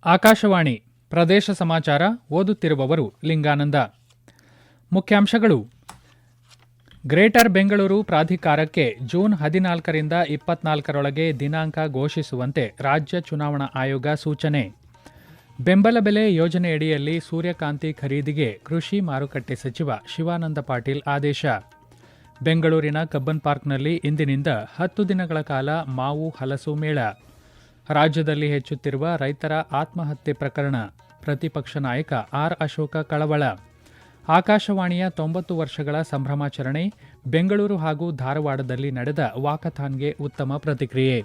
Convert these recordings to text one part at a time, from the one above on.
ಆಕಾಶವಾಣಿ ಪ್ರದೇಶ ಸಮಾಚಾರ ಓದುತ್ತಿರುವವರು ಲಿಂಗಾನಂದ. ಮುಖ್ಯಾಂಶಗಳು. ಗ್ರೇಟರ್ ಬೆಂಗಳೂರು ಪ್ರಾಧಿಕಾರಕ್ಕೆ ಜೂನ್ 14ರಿಂದ 24ರೊಳಗೆ ದಿನಾಂಕ ಘೋಷಿಸುವಂತೆ ರಾಜ್ಯ ಚುನಾವಣಾ ಆಯೋಗ ಸೂಚನೆ. ಬೆಂಬಲ ಬೆಲೆ ಯೋಜನೆಯಡಿಯಲ್ಲಿ ಸೂರ್ಯಕಾಂತಿ ಖರೀದಿಗೆ ಕೃಷಿ ಮಾರುಕಟ್ಟೆ ಸಚಿವ ಶಿವಾನಂದ ಪಾಟೀಲ್ ಆದೇಶ. ಬೆಂಗಳೂರಿನ ಕಬ್ಬನ್ ಪಾರ್ಕ್ನಲ್ಲಿ ಇಂದಿನಿಂದ 10 ದಿನಗಳ ಕಾಲ ಮಾವು ಹಲಸು ಮೇಳ. ರಾಜ್ಯದಲ್ಲಿ ಹೆಚ್ಚುತ್ತಿರುವ ರೈತರ ಆತ್ಮಹತ್ಯೆ ಪ್ರಕರಣ, ಪ್ರತಿಪಕ್ಷ ನಾಯಕ ಆರ್. ಅಶೋಕ ಕಳವಳ. ಆಕಾಶವಾಣಿಯ 90 ವರ್ಷಗಳ ಸಂಭ್ರಮಾಚರಣೆ, ಬೆಂಗಳೂರು ಹಾಗೂ ಧಾರವಾಡದಲ್ಲಿ ನಡೆದ ವಾಕಥಾನ್ಗೆ ಉತ್ತಮ ಪ್ರತಿಕ್ರಿಯೆ.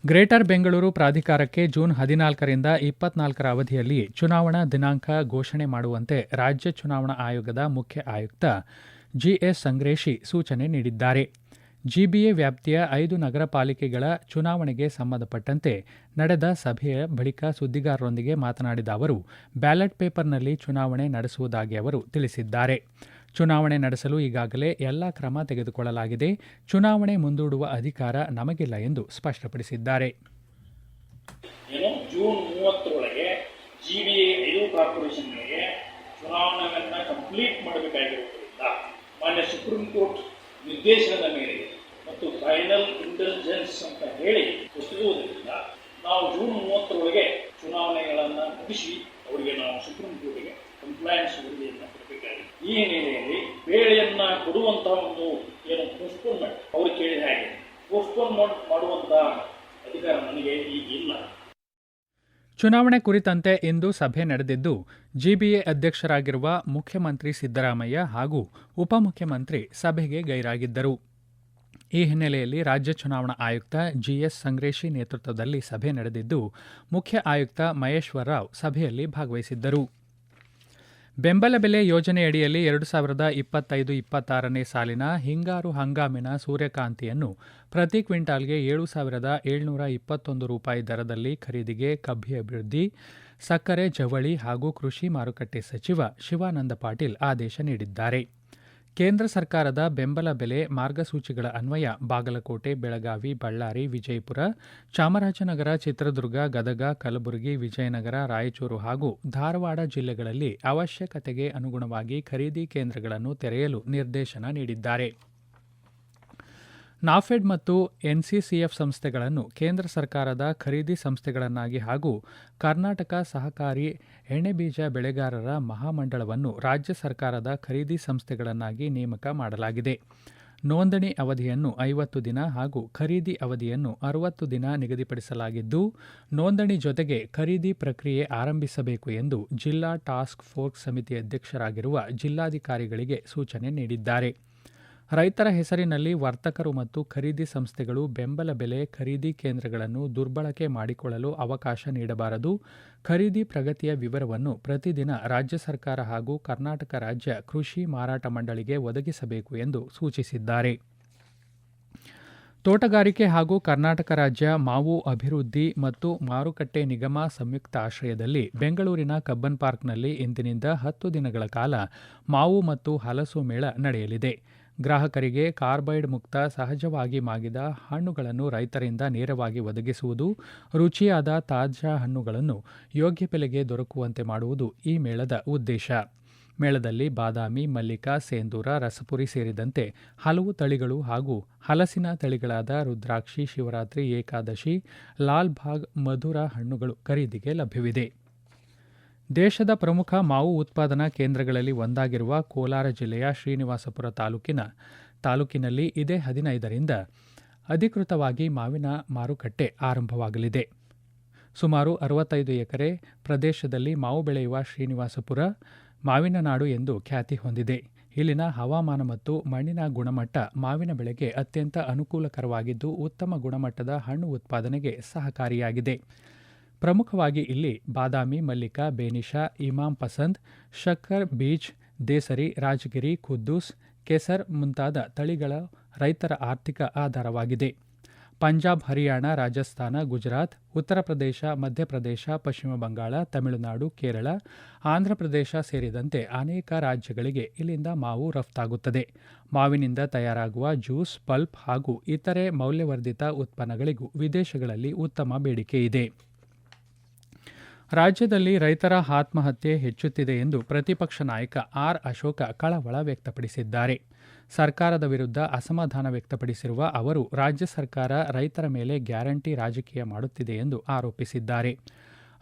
ಗ್ರೇಟರ್ ಬೆಂಗಳೂರು ಪ್ರಾಧಿಕಾರಕ್ಕೆ ಜೂನ್ 14ರಿಂದ 24ರ ಅವಧಿಯಲ್ಲಿ ಚುನಾವಣಾ ದಿನಾಂಕ ಘೋಷಣೆ ಮಾಡುವಂತೆ ರಾಜ್ಯ ಚುನಾವಣಾ ಆಯೋಗದ ಮುಖ್ಯ ಆಯುಕ್ತ ಜಿಎಸ್ ಸಂಗ್ರೇಶಿ ಸೂಚನೆ ನೀಡಿದ್ದಾರೆ. ಜಿಬಿಎ ವ್ಯಾಪ್ತಿಯ 5 ನಗರ ಪಾಲಿಕೆಗಳ ಚುನಾವಣೆಗೆ ಸಂಬಂಧಪಟ್ಟಂತೆ ನಡೆದ ಸಭೆಯ ಬಳಿಕ ಸುದ್ದಿಗಾರರೊಂದಿಗೆ ಮಾತನಾಡಿದ ಅವರು, ಬ್ಯಾಲೆಟ್ ಪೇಪರ್ನಲ್ಲಿ ಚುನಾವಣೆ ನಡೆಸುವುದಾಗಿ ಅವರು ತಿಳಿಸಿದ್ದಾರೆ. ಚುನಾವಣೆ ನಡೆಸಲು ಈಗಾಗಲೇ ಎಲ್ಲ ಕ್ರಮ ತೆಗೆದುಕೊಳ್ಳಲಾಗಿದೆ. ಚುನಾವಣೆ ಮುಂದೂಡುವ ಅಧಿಕಾರ ನಮಗಿಲ್ಲ ಎಂದು ಸ್ಪಷ್ಟಪಡಿಸಿದ್ದಾರೆ. ಜೂನ್ 30ರೊಳಗೆ ಜಿಬಿಎ 5 ಕಾರ್ಪೊರೇಷನ್ಗಳಿಗೆ ಚುನಾವಣೆಯನ್ನು ಕಂಪ್ಲೀಟ್ ಮಾಡಬೇಕಾಗಿರುವುದರಿಂದ ಮಾನ್ಯ ಸುಪ್ರೀಂ ಕೋರ್ಟ್ ನಿರ್ದೇಶನದ ಮೇರೆಗೆ ಮತ್ತು ಫೈನಲ್ ಇಂಟೆಲಿಜೆನ್ಸ್ ಅಂತ ಹೇಳಿ ಹೊಸದಿರುವುದರಿಂದ ನಾವು ಜೂನ್ 30ರೊಳಗೆ ಚುನಾವಣೆಗಳನ್ನು ಮುಗಿಸಿ ಅವರಿಗೆ ನಾವು ಸುಪ್ರೀಂ ಕೋರ್ಟ್ಗೆ ಕಂಪ್ಲೈನ್ಸ್ ವರದಿಯನ್ನು ಕೊಡಬೇಕಾಗಿದೆ. ಈ ಹಿನ್ನೆಲೆಯಲ್ಲಿ ಬೇಳೆಯನ್ನ ಕೊಡುವಂತಹ ಒಂದು ಏನು ಪೋಸ್ಟ್ಪೋನ್ಮೆಂಟ್ ಅವರು ಕೇಳಿದ ಹಾಗೆ ಪೋಸ್ಟ್ಪೋನ್ಮೆಂಟ್ ಮಾಡುವಂತಹ ಅಧಿಕಾರ ನನಗೆ ಈಗಿಲ್ಲ. ಚುನಾವಣೆ ಕುರಿತಂತೆ ಇಂದು ಸಭೆ ನಡೆದಿದ್ದು, ಜಿಬಿಎ ಅಧ್ಯಕ್ಷರಾಗಿರುವ ಮುಖ್ಯಮಂತ್ರಿ ಸಿದ್ದರಾಮಯ್ಯ ಹಾಗೂ ಉಪಮುಖ್ಯಮಂತ್ರಿ ಸಭೆಗೆ ಗೈರಾಗಿದ್ದರು. ಈ ಹಿನ್ನೆಲೆಯಲ್ಲಿ ರಾಜ್ಯ ಚುನಾವಣಾ ಆಯುಕ್ತ ಜಿಎಸ್ ಸಂಗ್ರೇಶಿ ನೇತೃತ್ವದಲ್ಲಿ ಸಭೆ ನಡೆದಿದ್ದು, ಮುಖ್ಯ ಆಯುಕ್ತ ಮಹೇಶ್ವರ ರಾವ್ ಸಭೆಯಲ್ಲಿ ಭಾಗವಹಿಸಿದ್ದರು. ಬೆಂಬಲ ಬೆಲೆ ಯೋಜನೆಯಡಿಯಲ್ಲಿ 2025-26ನೇ ಸಾಲಿನ ಹಿಂಗಾರು ಹಂಗಾಮಿನ ಸೂರ್ಯಕಾಂತಿಯನ್ನು ಪ್ರತಿ ಕ್ವಿಂಟಾಲ್ಗೆ 7,721 ರೂಪಾಯಿ ದರದಲ್ಲಿ ಖರೀದಿಗೆ ಕಬ್ಬಿ ಅಭಿವೃದ್ಧಿ, ಸಕ್ಕರೆ, ಜವಳಿ ಹಾಗೂ ಕೃಷಿ ಮಾರುಕಟ್ಟೆ ಸಚಿವ ಶಿವಾನಂದ ಪಾಟೀಲ್ ಆದೇಶ ನೀಡಿದ್ದಾರೆ. ಕೇಂದ್ರ ಸರ್ಕಾರದ ಬೆಂಬಲ ಬೆಲೆ ಮಾರ್ಗಸೂಚಿಗಳ ಅನ್ವಯ ಬಾಗಲಕೋಟೆ, ಬೆಳಗಾವಿ, ಬಳ್ಳಾರಿ, ವಿಜಯಪುರ, ಚಾಮರಾಜನಗರ, ಚಿತ್ರದುರ್ಗ, ಗದಗ, ಕಲಬುರಗಿ, ವಿಜಯನಗರ, ರಾಯಚೂರು ಹಾಗೂ ಧಾರವಾಡ ಜಿಲ್ಲೆಗಳಲ್ಲಿ ಅವಶ್ಯಕತೆಗೆ ಅನುಗುಣವಾಗಿ ಖರೀದಿ ಕೇಂದ್ರಗಳನ್ನು ತೆರೆಯಲು ನಿರ್ದೇಶನ ನೀಡಿದ್ದಾರೆ. ನಾಫೆಡ್ ಮತ್ತು ಎನ್ಸಿಸಿಎಫ್ ಸಂಸ್ಥೆಗಳನ್ನು ಕೇಂದ್ರ ಸರ್ಕಾರದ ಖರೀದಿ ಸಂಸ್ಥೆಗಳನ್ನಾಗಿ ಹಾಗೂ ಕರ್ನಾಟಕ ಸಹಕಾರಿ ಎಣ್ಣೆಬೀಜ ಬೆಳೆಗಾರರ ಮಹಾಮಂಡಳವನ್ನು ರಾಜ್ಯ ಸರ್ಕಾರದ ಖರೀದಿ ಸಂಸ್ಥೆಗಳನ್ನಾಗಿ ನೇಮಕ ಮಾಡಲಾಗಿದೆ. ನೋಂದಣಿ ಅವಧಿಯನ್ನು 50 ದಿನ ಹಾಗೂ ಖರೀದಿ ಅವಧಿಯನ್ನು 60 ದಿನ ನಿಗದಿಪಡಿಸಲಾಗಿದ್ದು, ನೋಂದಣಿ ಜೊತೆಗೆ ಖರೀದಿ ಪ್ರಕ್ರಿಯೆ ಆರಂಭಿಸಬೇಕು ಎಂದು ಜಿಲ್ಲಾ ಟಾಸ್ಕ್ ಫೋರ್ಸ್ ಸಮಿತಿ ಅಧ್ಯಕ್ಷರಾಗಿರುವ ಜಿಲ್ಲಾಧಿಕಾರಿಗಳಿಗೆ ಸೂಚನೆ ನೀಡಿದ್ದಾರೆ. ರೈತರ ಹೆಸರಿನಲ್ಲಿ ವರ್ತಕರು ಮತ್ತು ಖರೀದಿ ಸಂಸ್ಥೆಗಳು ಬೆಂಬಲ ಬೆಲೆ ಖರೀದಿ ಕೇಂದ್ರಗಳನ್ನು ದುರ್ಬಳಕೆ ಮಾಡಿಕೊಳ್ಳಲು ಅವಕಾಶ ನೀಡಬಾರದು. ಖರೀದಿ ಪ್ರಗತಿಯ ವಿವರವನ್ನು ಪ್ರತಿದಿನ ರಾಜ್ಯ ಸರ್ಕಾರ ಹಾಗೂ ಕರ್ನಾಟಕ ರಾಜ್ಯ ಕೃಷಿ ಮಾರಾಟ ಮಂಡಳಿಗೆ ಒದಗಿಸಬೇಕು ಎಂದು ಸೂಚಿಸಿದ್ದಾರೆ. ತೋಟಗಾರಿಕೆ ಹಾಗೂ ಕರ್ನಾಟಕ ರಾಜ್ಯ ಮಾವು ಅಭಿವೃದ್ಧಿ ಮತ್ತು ಮಾರುಕಟ್ಟೆ ನಿಗಮ ಸಂಯುಕ್ತ ಆಶ್ರಯದಲ್ಲಿ ಬೆಂಗಳೂರಿನ ಕಬ್ಬನ್ ಪಾರ್ಕ್ನಲ್ಲಿ ಇಂದಿನಿಂದ 10 ದಿನಗಳ ಕಾಲ ಮಾವು ಮತ್ತು ಹಲಸು ಮೇಳ ನಡೆಯಲಿದೆ. ಗ್ರಾಹಕರಿಗೆ ಕಾರ್ಬೈಡ್ ಮುಕ್ತ ಸಹಜವಾಗಿ ಮಾಗಿದ ಹಣ್ಣುಗಳನ್ನು ರೈತರಿಂದ ನೇರವಾಗಿ ಒದಗಿಸುವುದು, ರುಚಿಯಾದ ತಾಜಾ ಹಣ್ಣುಗಳನ್ನು ಯೋಗ್ಯ ಬೆಲೆಗೆ ದೊರಕುವಂತೆ ಮಾಡುವುದು ಈ ಮೇಳದ ಉದ್ದೇಶ. ಮೇಳದಲ್ಲಿ ಬಾದಾಮಿ, ಮಲ್ಲಿಕಾ, ಸೇಂದೂರ, ರಸಪುರಿ ಸೇರಿದಂತೆ ಹಲವು ತಳಿಗಳು ಹಾಗೂ ಹಲಸಿನ ತಳಿಗಳಾದ ರುದ್ರಾಕ್ಷಿ, ಶಿವರಾತ್ರಿ, ಏಕಾದಶಿ, ಲಾಲ್ ಬಾಗ್, ಮಧುರ ಹಣ್ಣುಗಳು ಖರೀದಿಗೆ ಲಭ್ಯವಿದೆ. ದೇಶದ ಪ್ರಮುಖ ಮಾವು ಉತ್ಪಾದನಾ ಕೇಂದ್ರಗಳಲ್ಲಿ ಒಂದಾಗಿರುವ ಕೋಲಾರ ಜಿಲ್ಲೆಯ ಶ್ರೀನಿವಾಸಪುರ ತಾಲೂಕಿನಲ್ಲಿ ಇದೇ 15ರಿಂದ ಅಧಿಕೃತವಾಗಿ ಮಾವಿನ ಮಾರುಕಟ್ಟೆ ಆರಂಭವಾಗಲಿದೆ. ಸುಮಾರು 65 ಎಕರೆ ಪ್ರದೇಶದಲ್ಲಿ ಮಾವು ಬೆಳೆಯುವ ಶ್ರೀನಿವಾಸಪುರ ಮಾವಿನ ನಾಡು ಎಂದು ಖ್ಯಾತಿ ಹೊಂದಿದೆ. ಇಲ್ಲಿನ ಹವಾಮಾನ ಮತ್ತು ಮಣ್ಣಿನ ಗುಣಮಟ್ಟ ಮಾವಿನ ಬೆಳೆಗೆ ಅತ್ಯಂತ ಅನುಕೂಲಕರವಾಗಿದ್ದು, ಉತ್ತಮ ಗುಣಮಟ್ಟದ ಹಣ್ಣು ಉತ್ಪಾದನೆಗೆ ಸಹಕಾರಿಯಾಗಿದೆ. ಪ್ರಮುಖವಾಗಿ ಇಲ್ಲಿ ಬಾದಾಮಿ, ಮಲ್ಲಿಕಾ, ಬೇನಿಶಾ, ಇಮಾಮ್ ಪಸಂದ್, ಶಕ್ಕರ್ ಬೀಜ್, ದೇಸರಿ, ರಾಜಗಿರಿ, ಖುದ್ದೂಸ್, ಕೆಸರ್ ಮುಂತಾದ ತಳಿಗಳ ರೈತರ ಆರ್ಥಿಕ ಆಧಾರವಾಗಿದೆ. ಪಂಜಾಬ್, ಹರಿಯಾಣ, ರಾಜಸ್ಥಾನ, ಗುಜರಾತ್, ಉತ್ತರ ಪ್ರದೇಶ, ಮಧ್ಯಪ್ರದೇಶ, ಪಶ್ಚಿಮ ಬಂಗಾಳ, ತಮಿಳುನಾಡು, ಕೇರಳ, ಆಂಧ್ರಪ್ರದೇಶ ಸೇರಿದಂತೆ ಅನೇಕ ರಾಜ್ಯಗಳಿಗೆ ಇಲ್ಲಿಂದ ಮಾವು ರಫ್ತಾಗುತ್ತದೆ. ಮಾವಿನಿಂದ ತಯಾರಾಗುವ ಜ್ಯೂಸ್, ಪಲ್ಪ್ ಹಾಗೂ ಇತರೆ ಮೌಲ್ಯವರ್ಧಿತ ಉತ್ಪನ್ನಗಳಿಗೂ ವಿದೇಶಗಳಲ್ಲಿ ಉತ್ತಮ ಬೇಡಿಕೆ ಇದೆ. ರಾಜ್ಯದಲ್ಲಿ ರೈತರ ಆತ್ಮಹತ್ಯೆ ಹೆಚ್ಚುತ್ತಿದೆ ಎಂದು ಪ್ರತಿಪಕ್ಷ ನಾಯಕ ಆರ್ ಅಶೋಕ ಕಳವಳ ವ್ಯಕ್ತಪಡಿಸಿದ್ದಾರೆ. ಸರ್ಕಾರದ ವಿರುದ್ಧ ಅಸಮಾಧಾನ ವ್ಯಕ್ತಪಡಿಸಿರುವ ಅವರು ರಾಜ್ಯ ಸರ್ಕಾರ ರೈತರ ಮೇಲೆ ಗ್ಯಾರಂಟಿ ರಾಜಕೀಯ ಮಾಡುತ್ತಿದೆ ಎಂದು ಆರೋಪಿಸಿದ್ದಾರೆ.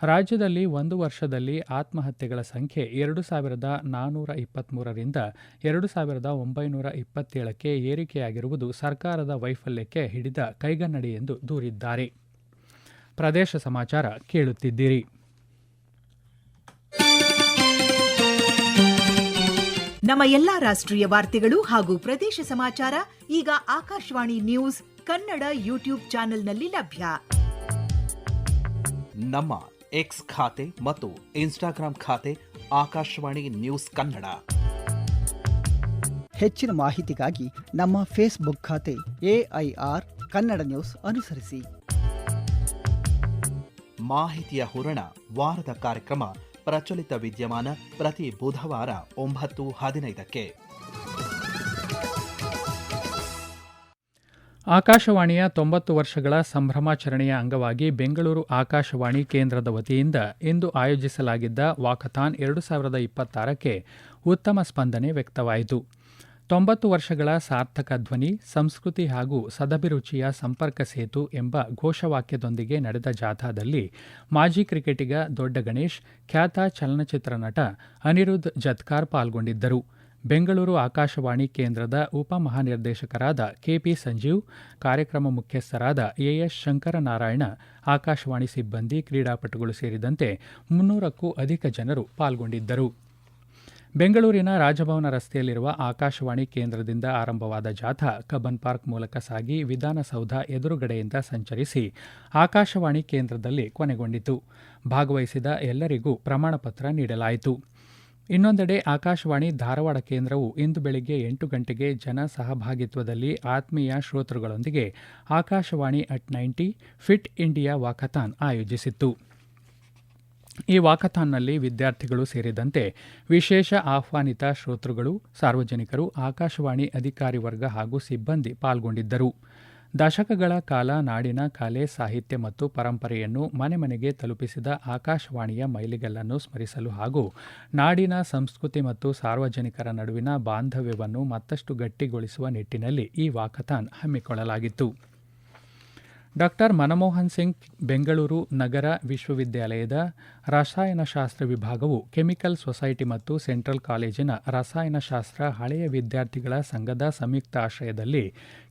ರಾಜ್ಯದಲ್ಲಿ ಒಂದು ವರ್ಷದಲ್ಲಿ ಆತ್ಮಹತ್ಯೆಗಳ ಸಂಖ್ಯೆ 2,423ರಿಂದ 2,927ಕ್ಕೆ ಏರಿಕೆಯಾಗಿರುವುದು ಸರ್ಕಾರದ ವೈಫಲ್ಯಕ್ಕೆ ಹಿಡಿದ ಕೈಗನ್ನಡಿ ಎಂದು ದೂರಿದ್ದಾರೆ. ಪ್ರದೇಶ ಸಮಾಚಾರ ಕೇಳುತ್ತಿದ್ದೀರಿ. ನಮ್ಮ ಎಲ್ಲಾ ರಾಷ್ಟ್ರೀಯ ವಾರ್ತೆಗಳು ಹಾಗೂ ಪ್ರದೇಶ ಸಮಾಚಾರ ಈಗ ಆಕಾಶವಾಣಿ ನ್ಯೂಸ್ ಕನ್ನಡ ಯೂಟ್ಯೂಬ್ ಚಾನೆಲ್ನಲ್ಲಿ ಲಭ್ಯ. ನಮ್ಮ ಎಕ್ಸ್ ಖಾತೆ ಮತ್ತು ಇನ್ಸ್ಟಾಗ್ರಾಂ ಖಾತೆ ಆಕಾಶವಾಣಿ ನ್ಯೂಸ್ ಕನ್ನಡ. ಹೆಚ್ಚಿನ ಮಾಹಿತಿಗಾಗಿ ನಮ್ಮ ಫೇಸ್ಬುಕ್ ಖಾತೆ AIR ಕನ್ನಡ ನ್ಯೂಸ್ ಅನುಸರಿಸಿ. ಮಾಹಿತಿಯ ಹೂರಣ ವಾರದ ಕಾರ್ಯಕ್ರಮ ಪ್ರಚಲಿತ ವಿದ್ಯಮಾನ ಪ್ರತಿ ಬುಧವಾರ 9:15ಕ್ಕೆ. ಆಕಾಶವಾಣಿಯ 90 ವರ್ಷಗಳ ಸಂಭ್ರಮಾಚರಣೆಯ ಅಂಗವಾಗಿ ಬೆಂಗಳೂರು ಆಕಾಶವಾಣಿ ಕೇಂದ್ರದ ವತಿಯಿಂದ ಇಂದು ಆಯೋಜಿಸಲಾಗಿದ್ದ ವಾಕಥಾನ್ 2026ಕ್ಕೆ ಉತ್ತಮ ಸ್ಪಂದನೆ ವ್ಯಕ್ತವಾಯಿತು. 90 ವರ್ಷಗಳ ಸಾರ್ಥಕ ಧ್ವನಿ, ಸಂಸ್ಕೃತಿ ಹಾಗೂ ಸದಭಿರುಚಿಯ ಸಂಪರ್ಕ ಸೇತು ಎಂಬ ಘೋಷವಾಕ್ಯದೊಂದಿಗೆ ನಡೆದ ಜಾಥಾದಲ್ಲಿ ಮಾಜಿ ಕ್ರಿಕೆಟಿಗ ದೊಡ್ಡ ಗಣೇಶ್, ಖ್ಯಾತ ಚಲನಚಿತ್ರ ನಟ ಅನಿರುದ್ಧ್ ಜತ್ಕಾರ್ ಪಾಲ್ಗೊಂಡಿದ್ದರು. ಬೆಂಗಳೂರು ಆಕಾಶವಾಣಿ ಕೇಂದ್ರದ ಉಪಮಹಾನಿರ್ದೇಶಕರಾದ KP ಸಂಜೀವ್, ಕಾರ್ಯಕ್ರಮ ಮುಖ್ಯಸ್ಥರಾದ AS ಶಂಕರನಾರಾಯಣ, ಆಕಾಶವಾಣಿ ಸಿಬ್ಬಂದಿ, ಕ್ರೀಡಾಪಟುಗಳು ಸೇರಿದಂತೆ 300ಕ್ಕೂ ಅಧಿಕ ಜನರು ಪಾಲ್ಗೊಂಡಿದ್ದರು. ಬೆಂಗಳೂರಿನ ರಾಜಭವನ ರಸ್ತೆಯಲ್ಲಿರುವ ಆಕಾಶವಾಣಿ ಕೇಂದ್ರದಿಂದ ಆರಂಭವಾದ ಜಾಥಾ ಕಬ್ಬನ್ ಪಾರ್ಕ್ ಮೂಲಕ ಸಾಗಿ ವಿಧಾನಸೌಧ ಎದುರುಗಡೆಯಿಂದ ಸಂಚರಿಸಿ ಆಕಾಶವಾಣಿ ಕೇಂದ್ರದಲ್ಲಿ ಕೊನೆಗೊಂಡಿತು. ಭಾಗವಹಿಸಿದ ಎಲ್ಲರಿಗೂ ಪ್ರಮಾಣ ಪತ್ರ ನೀಡಲಾಯಿತು. ಇನ್ನೊಂದೆಡೆ ಆಕಾಶವಾಣಿ ಧಾರವಾಡ ಕೇಂದ್ರವು ಇಂದು ಬೆಳಗ್ಗೆ 8 ಗಂಟೆಗೆ ಜನ ಸಹಭಾಗಿತ್ವದಲ್ಲಿ ಆತ್ಮೀಯ ಶ್ರೋತೃಗಳೊಂದಿಗೆ Akashvani at 90 fit India walkathon ಆಯೋಜಿಸಿತ್ತು. ಈ ವಾಕಥಾನ್ನಲ್ಲಿ ವಿದ್ಯಾರ್ಥಿಗಳು ಸೇರಿದಂತೆ ವಿಶೇಷ ಆಹ್ವಾನಿತ ಶ್ರೋತೃಗಳು, ಸಾರ್ವಜನಿಕರು, ಆಕಾಶವಾಣಿ ಅಧಿಕಾರಿ ವರ್ಗ ಹಾಗೂ ಸಿಬ್ಬಂದಿ ಪಾಲ್ಗೊಂಡಿದ್ದರು. ದಶಕಗಳ ಕಾಲ ನಾಡಿನ ಕಲೆ, ಸಾಹಿತ್ಯ ಮತ್ತು ಪರಂಪರೆಯನ್ನು ಮನೆ ಮನೆಗೆ ತಲುಪಿಸಿದ ಆಕಾಶವಾಣಿಯ ಮೈಲಿಗಲ್ಲನ್ನು ಸ್ಮರಿಸಲು ಹಾಗೂ ನಾಡಿನ ಸಂಸ್ಕೃತಿ ಮತ್ತು ಸಾರ್ವಜನಿಕರ ನಡುವಿನ ಬಾಂಧವ್ಯವನ್ನು ಮತ್ತಷ್ಟು ಗಟ್ಟಿಗೊಳಿಸುವ ನಿಟ್ಟಿನಲ್ಲಿ ಈ ವಾಕಥಾನ್ ಹಮ್ಮಿಕೊಳ್ಳಲಾಗಿತ್ತು. ಡಾ ಮನಮೋಹನ್ ಸಿಂಗ್ ಬೆಂಗಳೂರು ನಗರ ವಿಶ್ವವಿದ್ಯಾಲಯದ ರಸಾಯನಶಾಸ್ತ್ರ ವಿಭಾಗವು ಕೆಮಿಕಲ್ ಸೊಸೈಟಿ ಮತ್ತು ಸೆಂಟ್ರಲ್ ಕಾಲೇಜಿನ ರಸಾಯನಶಾಸ್ತ್ರ ಹಳೆಯ ವಿದ್ಯಾರ್ಥಿಗಳ ಸಂಘದ ಸಂಯುಕ್ತ ಆಶ್ರಯದಲ್ಲಿ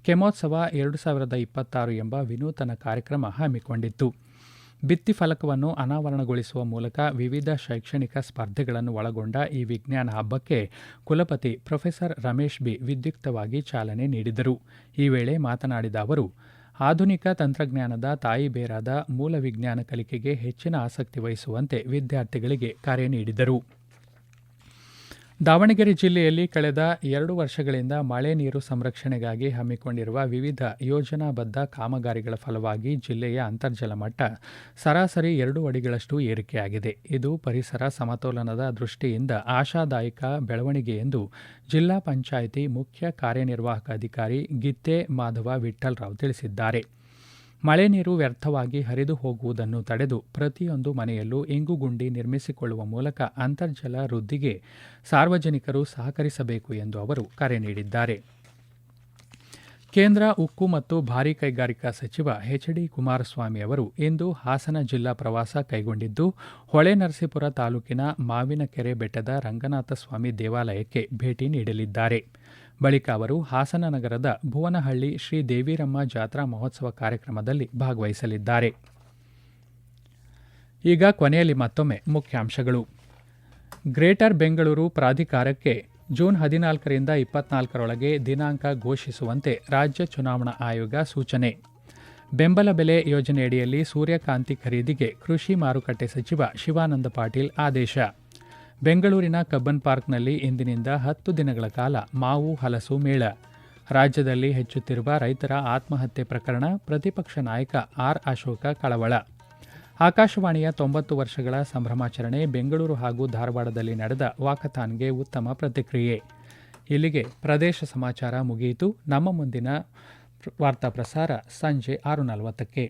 ಕೆಮೋತ್ಸವ 2026 ಎಂಬ ವಿನೂತನ ಕಾರ್ಯಕ್ರಮ ಹಮ್ಮಿಕೊಂಡಿತ್ತು. ಭಿತ್ತಿಫಲಕವನ್ನು ಅನಾವರಣಗೊಳಿಸುವ ಮೂಲಕ ವಿವಿಧ ಶೈಕ್ಷಣಿಕ ಸ್ಪರ್ಧೆಗಳನ್ನು ಒಳಗೊಂಡ ಈ ವಿಜ್ಞಾನ ಹಬ್ಬಕ್ಕೆ ಕುಲಪತಿ ಪ್ರೊಫೆಸರ್ ರಮೇಶ್ ಬಿ ವಿದ್ಯುಕ್ತವಾಗಿ ಚಾಲನೆ ನೀಡಿದರು. ಈ ವೇಳೆ ಮಾತನಾಡಿದ ಅವರು, ಆಧುನಿಕ ತಂತ್ರಜ್ಞಾನದ ತಾಯಿ ಬೇರಾದ ಮೂಲ ವಿಜ್ಞಾನ ಕಲಿಕೆಗೆ ಹೆಚ್ಚಿನ ಆಸಕ್ತಿ ವಹಿಸುವಂತೆ ವಿದ್ಯಾರ್ಥಿಗಳಿಗೆ ಕರೆ ನೀಡಿದರು. ದಾವಣಗೆರೆ ಜಿಲ್ಲೆಯಲ್ಲಿ ಕಳೆದ 2 ವರ್ಷಗಳಿಂದ ಮಳೆ ನೀರು ಸಂರಕ್ಷಣೆಗಾಗಿ ಹಮ್ಮಿಕೊಂಡಿರುವ ವಿವಿಧ ಯೋಜನಾಬದ್ಧ ಕಾಮಗಾರಿಗಳ ಫಲವಾಗಿ ಜಿಲ್ಲೆಯ ಅಂತರ್ಜಲ ಮಟ್ಟ ಸರಾಸರಿ 2 ಅಡಿಗಳಷ್ಟು ಏರಿಕೆಯಾಗಿದೆ. ಇದು ಪರಿಸರ ಸಮತೋಲನದ ದೃಷ್ಟಿಯಿಂದ ಆಶಾದಾಯಕ ಬೆಳವಣಿಗೆ ಎಂದು ಜಿಲ್ಲಾ ಪಂಚಾಯಿತಿ ಮುಖ್ಯ ಕಾರ್ಯನಿರ್ವಾಹಕ ಅಧಿಕಾರಿ ಗಿತ್ತೆ ಮಾಧವ ವಿಠ್ಠಲರಾವ್ ತಿಳಿಸಿದ್ದಾರೆ. ಮಳೆ ನೀರು ವ್ಯರ್ಥವಾಗಿ ಹರಿದು ಹೋಗುವುದನ್ನು ತಡೆದು ಪ್ರತಿಯೊಂದು ಮನೆಯಲ್ಲೂ ಇಂಗುಗುಂಡಿ ನಿರ್ಮಿಸಿಕೊಳ್ಳುವ ಮೂಲಕ ಅಂತರ್ಜಲ ವೃದ್ಧಿಗೆ ಸಾರ್ವಜನಿಕರು ಸಹಕರಿಸಬೇಕು ಎಂದು ಅವರು ಕರೆ ನೀಡಿದ್ದಾರೆ. ಕೇಂದ್ರ ಉಕ್ಕು ಮತ್ತು ಭಾರೀ ಕೈಗಾರಿಕಾ ಸಚಿವ HD ಕುಮಾರಸ್ವಾಮಿ ಅವರು ಇಂದು ಹಾಸನ ಜಿಲ್ಲಾ ಪ್ರವಾಸ ಕೈಗೊಂಡಿದ್ದು, ಹೊಳೆನರಸೀಪುರ ತಾಲೂಕಿನ ಮಾವಿನಕೆರೆ ಬೆಟ್ಟದ ರಂಗನಾಥಸ್ವಾಮಿ ದೇವಾಲಯಕ್ಕೆ ಭೇಟಿ ನೀಡಲಿದ್ದಾರೆ. ಬಳಿಕ ಅವರು ಹಾಸನ ನಗರದ ಭುವನಹಳ್ಳಿ ಶ್ರೀ ದೇವಿರಮ್ಮ ಜಾತ್ರಾ ಮಹೋತ್ಸವ ಕಾರ್ಯಕ್ರಮದಲ್ಲಿ ಭಾಗವಹಿಸಲಿದ್ದಾರೆ. ಈಗ ಕೊನೆಯಲ್ಲಿ ಮತ್ತೊಮ್ಮೆ ಮುಖ್ಯಾಂಶಗಳು. ಗ್ರೇಟರ್ ಬೆಂಗಳೂರು ಪ್ರಾಧಿಕಾರಕ್ಕೆ ಜೂನ್ 14ರಿಂದ 24ರೊಳಗೆ ದಿನಾಂಕ ಘೋಷಿಸುವಂತೆ ರಾಜ್ಯ ಚುನಾವಣಾ ಆಯೋಗ ಸೂಚನೆ. ಬೆಂಬಲ ಬೆಲೆ ಯೋಜನೆಯಡಿಯಲ್ಲಿ ಸೂರ್ಯಕಾಂತಿ ಖರೀದಿಗೆ ಕೃಷಿ ಮಾರುಕಟ್ಟೆ ಸಚಿವ ಶಿವಾನಂದ ಪಾಟೀಲ್ ಆದೇಶ. ಬೆಂಗಳೂರಿನ ಕಬ್ಬನ್ ಪಾರ್ಕ್ನಲ್ಲಿ ಇಂದಿನಿಂದ 10 ದಿನಗಳ ಕಾಲ ಮಾವು ಹಲಸು ಮೇಳ. ರಾಜ್ಯದಲ್ಲಿ ಹೆಚ್ಚುತ್ತಿರುವ ರೈತರ ಆತ್ಮಹತ್ಯೆ ಪ್ರಕರಣ ಪ್ರತಿಪಕ್ಷ ನಾಯಕ ಆರ್ ಅಶೋಕ ಕಳವಳ. ಆಕಾಶವಾಣಿಯ 90 ವರ್ಷಗಳ ಸಂಭ್ರಮಾಚರಣೆ, ಬೆಂಗಳೂರು ಹಾಗೂ ಧಾರವಾಡದಲ್ಲಿ ನಡೆದ ವಾಕಥಾನ್ಗೆ ಉತ್ತಮ ಪ್ರತಿಕ್ರಿಯೆ. ಇಲ್ಲಿಗೆ ಪ್ರದೇಶ ಸಮಾಚಾರ ಮುಗಿಯಿತು. ನಮ್ಮ ಮುಂದಿನ ವಾರ್ತಾ ಪ್ರಸಾರ ಸಂಜೆ 6:40ಕ್ಕೆ.